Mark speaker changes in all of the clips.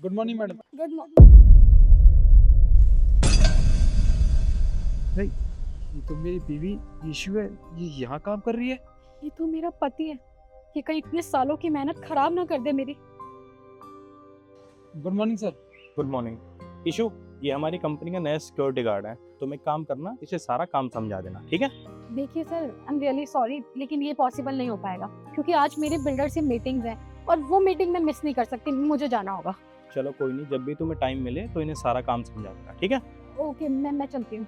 Speaker 1: Good morning madam.
Speaker 2: Good morning.
Speaker 1: नहीं, ये तो मेरी बीवी यीशु है। ये यहाँ काम कर रही है।
Speaker 2: ये तो मेरा पति है। ये कहीं इतने सालों की मेहनत खराब ना कर दे मेरी।
Speaker 1: Good morning sir.
Speaker 3: Good morning Ishu. ये हमारी कंपनी का नया सिक्योरिटी गार्ड है। तुम एक काम करना, इसे सारा काम समझा देना, ठीक है?
Speaker 2: देखिए sir, I am really sorry, लेकिन ये पॉसिबल नहीं हो पाएगा क्योंकि आज मेरे बिल्डर से मीटिंग्स हैं और वो मीटिंग मैं मिस नहीं कर सकती, मुझे जाना होगा।
Speaker 3: चलो कोई नहीं, जब भी तुम्हें टाइम मिले तो इन्हें सारा काम समझा देना, ठीक है?
Speaker 2: ओके, मैं चलती हूँ।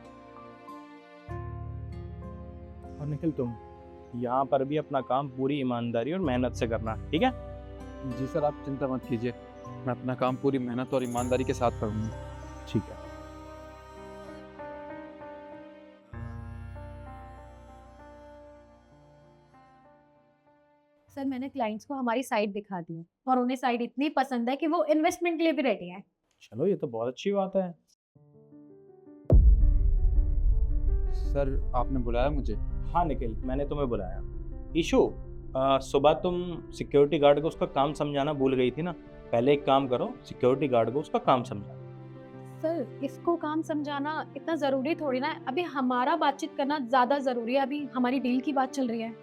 Speaker 3: और निखिल, तुम यहाँ पर भी अपना काम पूरी ईमानदारी और मेहनत से करना, ठीक है?
Speaker 1: जी सर, आप चिंता मत कीजिए। मैं अपना काम पूरी मेहनत और ईमानदारी के साथ करूँगा।
Speaker 3: ठीक है।
Speaker 2: सर, मैंने क्लाइंट्स को हमारी साइट दिखा दी है और उन्हें साइट इतनी पसंद है कि वो इन्वेस्टमेंट के लिए भी रेडी हैं।
Speaker 3: चलो, ये तो बहुत अच्छी बात है।
Speaker 1: सर, आपने बुलाया मुझे?
Speaker 3: हाँ निखिल, मैंने तुम्हें बुलाया। ईशु, सुबह तुम सिक्योरिटी गार्ड को उसका काम समझाना भूल गई थी ना? पहले एक काम करो, सिक्योरिटी गार्ड को उसका काम समझाओ।
Speaker 2: सर, इसको काम समझाना इतना जरूरी थोड़ी ना है। अभी हमारा बातचीत करना ज्यादा जरूरी है। अभी हमारी डील की बात चल रही है।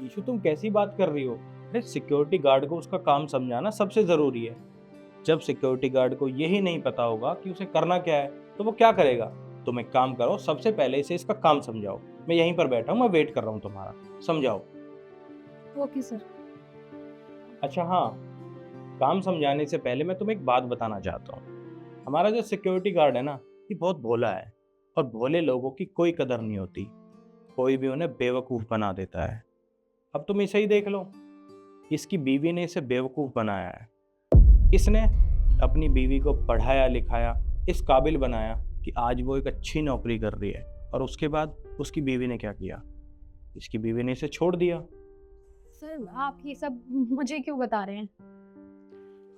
Speaker 3: ईशु, तुम कैसी बात कर रही हो? अरे सिक्योरिटी गार्ड को उसका काम समझाना सबसे ज़रूरी है। जब सिक्योरिटी गार्ड को यही नहीं पता होगा कि उसे करना क्या है, तो वो क्या करेगा? तुम एक काम करो, सबसे पहले इसे इसका काम समझाओ। मैं यहीं पर बैठा हूँ, मैं वेट कर रहा हूँ तुम्हारा। समझाओ।
Speaker 2: Okay sir.
Speaker 3: अच्छा हाँ, काम समझाने से पहले मैं तुम्हें एक बात बताना चाहता हूँ। हमारा जो सिक्योरिटी गार्ड है ना, ये बहुत भोला है और भोले लोगों की कोई कदर नहीं होती। कोई भी उन्हें बेवकूफ़ बना देता है। अब तुम इसे ही देख लो, इसकी बीवी ने इसे बेवकूफ़ बनाया है। इसने अपनी बीवी को पढ़ाया लिखाया, इस काबिल बनाया कि आज वो एक अच्छी नौकरी कर रही है, और उसके बाद उसकी बीवी ने क्या किया? इसकी बीवी ने इसे छोड़ दिया।
Speaker 2: सर, आप ये सब मुझे क्यों बता रहे हैं?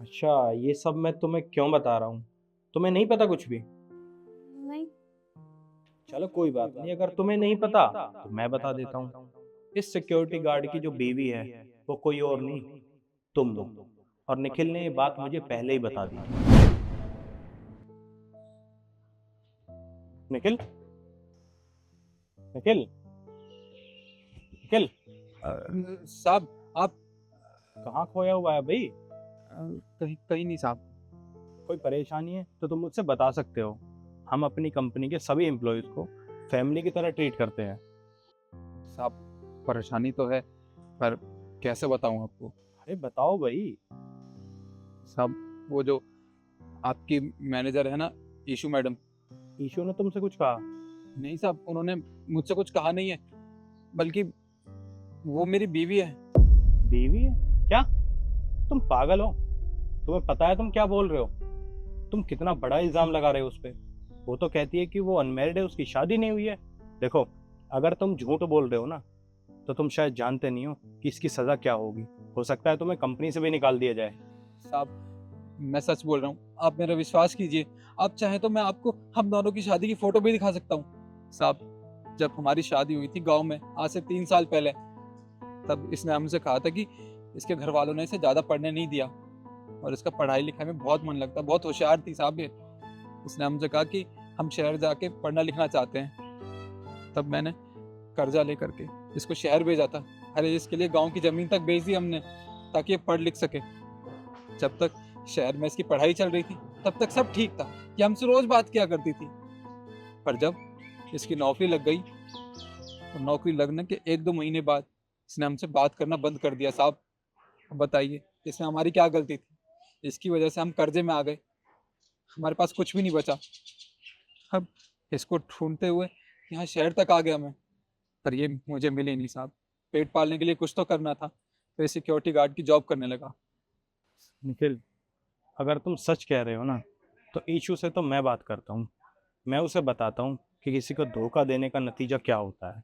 Speaker 3: अच्छा, ये सब मैं तुम्हें क्यों बता रहा हूँ? तुम्हें नहीं पता कुछ भी?
Speaker 2: नहीं।
Speaker 3: चलो कोई बात नहीं, अगर तुम्हें नहीं पता तो मैं बता देता हूँ। इस सिक्योरिटी गार्ड की जो बीवी है वो कोई और नहीं, तुम हो। और निखिल ने ये बात मुझे पहले ही बता दी थी। निखिल, निखिल, निखिल,
Speaker 1: साहब, आप
Speaker 3: कहाँ खोया हुआ है भाई?
Speaker 1: कहीं कहीं नहीं साहब।
Speaker 3: कोई परेशानी है तो तुम मुझसे बता सकते हो। हम अपनी कंपनी के सभी एम्प्लॉयज़ को फैमिली की तरह ट्रीट करते हैं।
Speaker 1: साहब, परेशानी तो है, पर कैसे बताऊं आपको?
Speaker 3: अरे बताओ भाई।
Speaker 1: साहब, वो जो आपकी मैनेजर है ना, यीशु मैडम।
Speaker 3: ईशू ने तुमसे कुछ कहा?
Speaker 1: नहीं साहब, उन्होंने मुझसे कुछ कहा नहीं है, बल्कि वो मेरी बीवी है।
Speaker 3: बीवी है? क्या तुम पागल हो? तुम्हें पता है तुम क्या बोल रहे हो? तुम कितना बड़ा इल्जाम लगा रहे हो उस पे। वो तो कहती है कि वो अनमैरिड है, उसकी शादी नहीं हुई है। देखो, अगर तुम झूठ बोल रहे हो ना, तो तुम शायद जानते नहीं हो कि इसकी सजा क्या होगी। हो सकता है तुम्हें कंपनी से भी निकाल दिया जाए।
Speaker 1: साहब, मैं सच बोल रहा हूँ, आप मेरा विश्वास कीजिए। आप चाहें तो मैं आपको हम दोनों की शादी की फोटो भी दिखा सकता हूँ। साहब, जब हमारी शादी हुई थी गांव में आज से 3 साल पहले, तब इसने हमसे कहा था कि इसके घर वालों ने इसे ज़्यादा पढ़ने नहीं दिया और इसका पढ़ाई लिखाई में बहुत मन लगता, बहुत होशियार थी साहब ये। इसने हमसे कहा कि हम शहर जाके पढ़ना लिखना चाहते हैं। तब मैंने कर्जा लेकर के इसको शहर भेजा था। अरे इसके लिए गांव की ज़मीन तक बेच दी हमने ताकि ये पढ़ लिख सके। जब तक शहर में इसकी पढ़ाई चल रही थी तब तक सब ठीक था, ये हमसे रोज़ बात किया करती थी। पर जब इसकी नौकरी लग गई, तो नौकरी लगने के 1-2 महीने बाद इसने हमसे बात करना बंद कर दिया साहब। अब बताइए, इसमें हमारी क्या गलती थी? इसकी वजह से हम कर्जे में आ गए, हमारे पास कुछ भी नहीं बचा। अब इसको ढूंढते हुए यहाँ शहर तक आ गया मैं, पर ये मुझे मिले नहीं साहब। पेट पालने के लिए कुछ तो करना था, तो ये सिक्योरिटी गार्ड की जॉब करने लगा।
Speaker 3: निखिल, अगर तुम सच कह रहे हो ना, तो ईशू से तो मैं बात करता हूँ। मैं उसे बताता हूँ कि किसी को धोखा देने का नतीजा क्या होता है।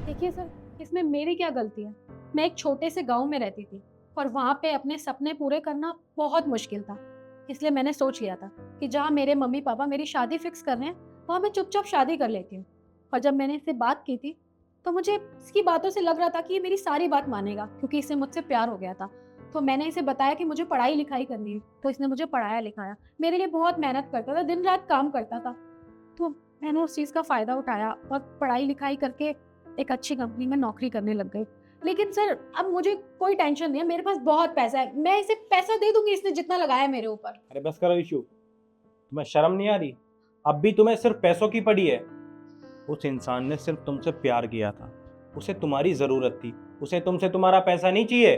Speaker 2: देखिए सर, इसमें मेरी क्या गलती है? मैं एक छोटे से गांव में रहती थी और वहाँ पे अपने सपने पूरे करना बहुत मुश्किल था। इसलिए मैंने सोच लिया था कि जहाँ मेरे मम्मी पापा मेरी शादी फिक्स कर रहे हैं, वहाँ मैं चुपचाप शादी कर लेती हूँ। और जब मैंने इससे बात की थी, तो मुझे इसकी बातों से लग रहा था कि ये मेरी सारी बात मानेगा क्योंकि इसे मुझसे प्यार हो गया था। तो मैंने इसे बताया कि मुझे पढ़ाई लिखाई करनी है, तो इसने मुझे पढ़ाया लिखाया, मेरे लिए बहुत मेहनत करता था, दिन रात काम करता था। तो मैंने उस चीज़ का फ़ायदा उठाया और पढ़ाई लिखाई करके एक अच्छी कंपनी में नौकरी करने लग गई। लेकिन सर अब मुझे कोई टेंशन नहीं है, मेरे पास बहुत पैसा है, मैं इसे पैसा दे दूंगी इसने जितना लगाया है मेरे ऊपर।
Speaker 3: अरे बस करो इशू, तुम्हें शर्म नहीं आ रही? अब भी तुम्हें सिर्फ पैसों की पड़ी है। उस इंसान ने सिर्फ तुमसे प्यार किया था, उसे तुम्हारी जरूरत थी, उसे तुमसे तुम्हारा पैसा नहीं चाहिए।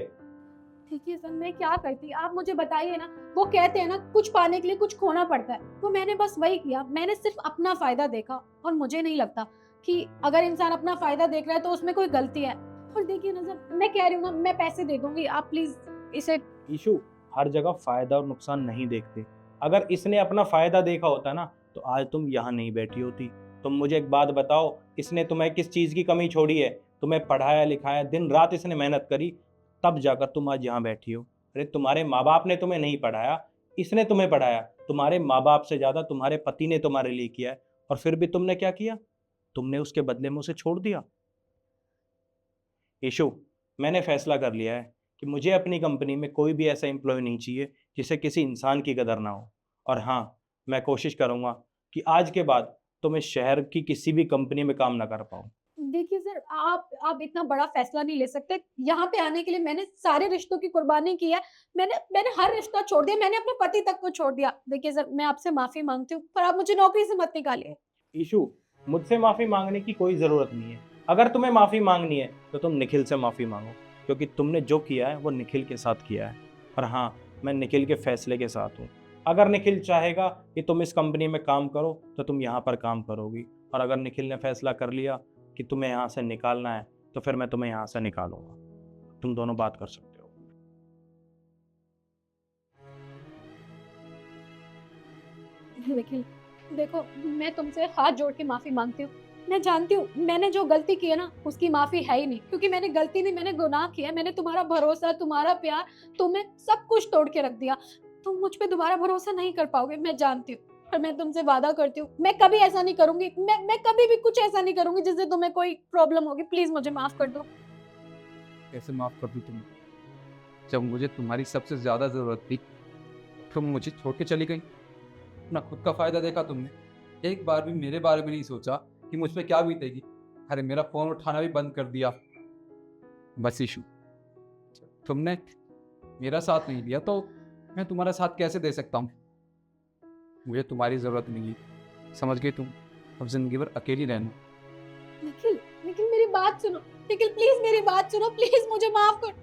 Speaker 2: देखिए सर मैं क्या करती, आप मुझे बताइए ना। वो कहते हैं ना कुछ पाने के लिए कुछ खोना पड़ता है, तो मैंने बस वही किया। मैंने सिर्फ अपना फायदा देखा और मुझे नहीं लगता कि अगर इंसान अपना फायदा देख रहा है तो उसमें कोई गलती है। और देखिए ना सर, मैं कह रही हूँ ना, मैं पैसे दे दूंगी, आप प्लीज इसे।
Speaker 3: इशू, हर जगह फायदा और नुकसान नहीं देखते। अगर इसने अपना फायदा देखा होता ना तो आज तुम यहाँ नहीं बैठी होती। तुम मुझे एक बात बताओ, इसने तुम्हें किस चीज़ की कमी छोड़ी है? तुम्हें पढ़ाया लिखाया, दिन रात इसने मेहनत करी, तब जाकर तुम आज यहाँ बैठी हो। अरे तुम्हारे माँ बाप ने तुम्हें नहीं पढ़ाया, इसने तुम्हें पढ़ाया। तुम्हारे माँ बाप से ज़्यादा तुम्हारे पति ने तुम्हारे लिए किया है, और फिर भी तुमने क्या किया? तुमने उसके बदले में उसे छोड़ दिया। ईशु, मैंने फैसला कर लिया है कि मुझे अपनी कंपनी में कोई भी ऐसा एम्प्लॉय नहीं चाहिए जिसे किसी इंसान की कदर ना हो। और हाँ, मैं कोशिश करूँगा कि आज के बाद तुम इस शहर की किसी भी कंपनी में काम ना कर पाओ।
Speaker 2: देखिए सर, आप इतना बड़ा फैसला नहीं ले सकते। यहाँ पे आने के लिए मैंने सारे रिश्तों की कुर्बानी की है। मैंने मैंने हर रिश्ता छोड़ दिया, मैंने अपने पति तक को छोड़ दिया। देखिए सर, मैं आपसे माफी मांगती हूँ, पर आप मुझे नौकरी से मत निकालिए।
Speaker 3: ईशु, मुझसे माफ़ी मांगने की कोई ज़रूरत नहीं है। अगर तुम्हें माफ़ी मांगनी है तो तुम निखिल से माफ़ी मांगो, क्योंकि तुमने जो किया है वो निखिल के साथ किया है। और हाँ, मैं निखिल के फैसले के साथ हूँ। अगर निखिल चाहेगा कि तुम इस कंपनी में काम करो तो तुम यहाँ पर काम करोगी, और अगर निखिल ने फैसला कर लिया कि तुम्हें यहाँ से निकालना है तो फिर मैं तुम्हें यहाँ से निकालूंगा। तुम दोनों बात कर सकते हो।
Speaker 2: निखिल, देखो मैं तुमसे हाथ जोड़ के माफी मांगती हूँ। मैं जानती हूँ मैंने जो गलती की है ना, उसकी माफी है ही नहीं, क्योंकि मैंने गलती नहीं, मैंने गुनाह किया है। मैंने तुम्हारा भरोसा, तुम्हारा प्यार, तुम्हें सब कुछ तोड़ के रख दिया। तुम मुझ पे दोबारा भरोसा नहीं कर पाओगे, मैं जानती हूँ। पर मैं तुमसे वादा करती हूँ, मैं कभी ऐसा नहीं करूंगी। मैं कभी भी कुछ ऐसा नहीं करूंगी जिससे तुम्हें कोई प्रॉब्लम होगी। प्लीज मुझे माफ कर दो।
Speaker 1: कैसे माफ कर दूं तुम्हें? जब मुझे तुम्हारी सबसे ज्यादा जरूरत थी तुम मुझे छोड़ के चली गई। अपना खुद का फायदा देखा तुमने, एक बार भी मेरे बारे में नहीं सोचा कि मुझ पे क्या बीतेगी। अरे मेरा फोन उठाना भी बंद कर दिया। बस इशू, तुमने मेरा साथ नहीं दिया तो मैं तुम्हारा साथ कैसे दे सकता हूँ? मुझे तुम्हारी जरूरत नहीं है, समझ गई तुम? अब जिंदगी भर अकेली रहना।
Speaker 2: निखिल, निखिल मेरी बात सुनो। निखिल प्लीज मेरी बात सुनो, प्लीज मुझे माफ कर।